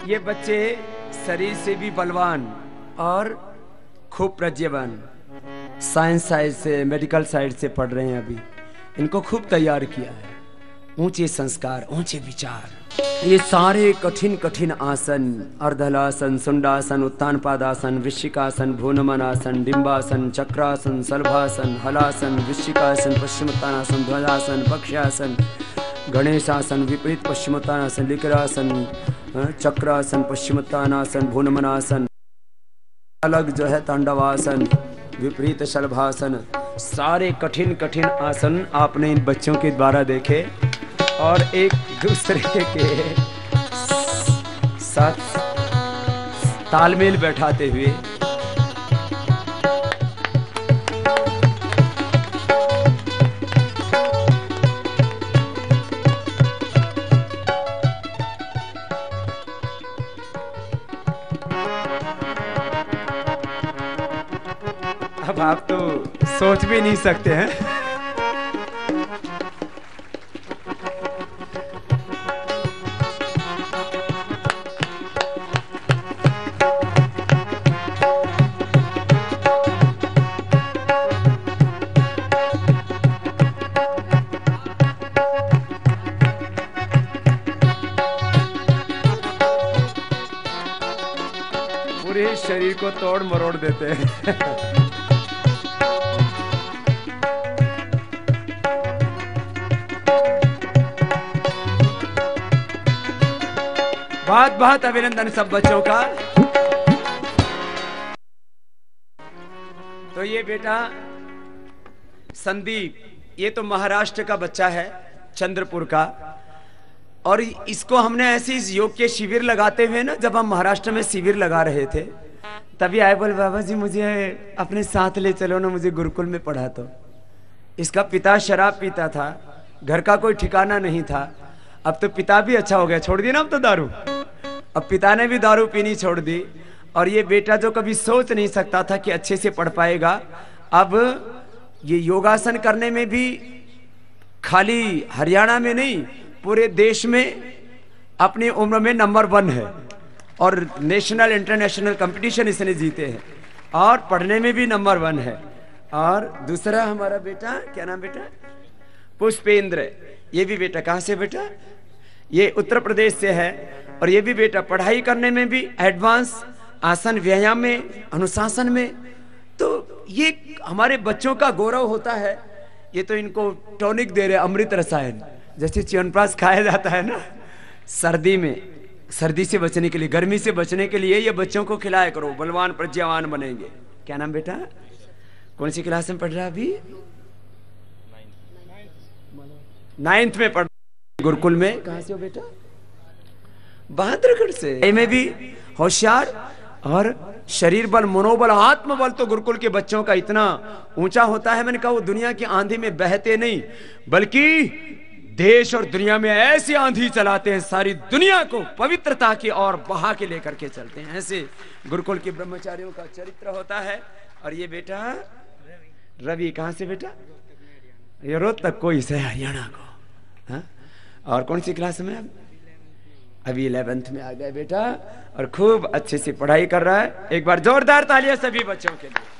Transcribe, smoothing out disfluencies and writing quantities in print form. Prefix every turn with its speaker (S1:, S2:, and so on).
S1: ये बच्चे शरीर से भी बलवान और खूब प्रज्ञावान, साइंस साइड से, मेडिकल साइड से पढ़ रहे हैं अभी। इनको खूब तैयार किया है, ऊंचे संस्कार, ऊंचे विचार। ये सारे कठिन कठिन आसन, अर्धलासन, सुंडासन, उत्तान पादासन, वृश्चिकासन, भूनमनासन, डिंबासन, चक्रासन, सलभासन, हलासन, वृश्चिकासन, पश्चिमोत्तानासन, ध्वजासन, पक्षासन, गणेशासन, विपरीत पश्चिमोत्तानासन, लिकरासन, चक्रासन, पश्चिमोत्तानासन, भूनमनासन, अलग जो है तांडवासन, विपरीत शलभासन। सारे कठिन कठिन आसन आपने इन बच्चों के द्वारा देखे और एक दूसरे के साथ तालमेल बैठाते हुए अब आप तो सोच भी नहीं सकते हैं। पूरे शरीर को तोड़ मरोड़ देते हैं। बहुत बहुत अभिनंदन सब बच्चों का। तो ये बेटा संदीप, ये तो महाराष्ट्र का बच्चा है, चंद्रपुर का। और इसको हमने ऐसे इस योग के शिविर लगाते हुए ना, जब हम महाराष्ट्र में शिविर लगा रहे थे तभी आए, बोले बाबा जी मुझे अपने साथ ले चलो ना, मुझे गुरुकुल में पढ़ा। तो इसका पिता शराब पीता था, घर का कोई ठिकाना नहीं था। अब तो पिता भी अच्छा हो गया, छोड़ दी ना अब तो दारू। अब पिता ने भी दारू पीनी छोड़ दी। और ये बेटा जो कभी सोच नहीं सकता था कि अच्छे से पढ़ पाएगा, अब ये योगासन करने में भी खाली हरियाणा में नहीं, पूरे देश में अपनी उम्र में नंबर 1 है। और नेशनल इंटरनेशनल कंपटीशन इसने जीते हैं, और पढ़ने में भी नंबर 1 है। और दूसरा हमारा बेटा, क्या नाम बेटा? पुष्पेंद्र। ये भी बेटा कहाँ से बेटा? ये उत्तर प्रदेश से है। और ये भी बेटा पढ़ाई करने में भी एडवांस, आसन व्यायाम में, अनुशासन में। तो ये हमारे बच्चों का गौरव होता है। ये तो इनको टॉनिक दे रहे, अमृत रसायन, जैसे च्यवनप्राश खाया जाता है ना सर्दी में, सर्दी से बचने के लिए, गर्मी से बचने के लिए ये बच्चों को खिलाया करो, बलवान प्रज्ञावान बनेंगे। क्या नाम बेटा? कौन सी क्लास में पढ़ रहा है अभी? 9th में पढ़, गुरुकुल में। कहाँ से हो बेटा? बहादुरगढ़ से। में भी होशियार और शरीर बल, मनोबल, आत्मबल तो गुरुकुल के बच्चों का इतना ऊंचा होता है। मैंने कहा वो दुनिया की आंधी में बहते नहीं, बल्कि देश और दुनिया में ऐसी आंधी चलाते हैं, सारी दुनिया को पवित्रता की ओर बहा के लेकर के चलते हैं। ऐसे गुरुकुल के ब्रह्मचारियों का चरित्र होता है। और ये बेटा रवि, कहाँ से बेटा? ये रोहतक कोई से, हरियाणा को। हाँ? और कौन सी क्लास में? अभी 11th में आ गया बेटा, और खूब अच्छे से पढ़ाई कर रहा है। एक बार जोरदार तालियां सभी बच्चों के लिए।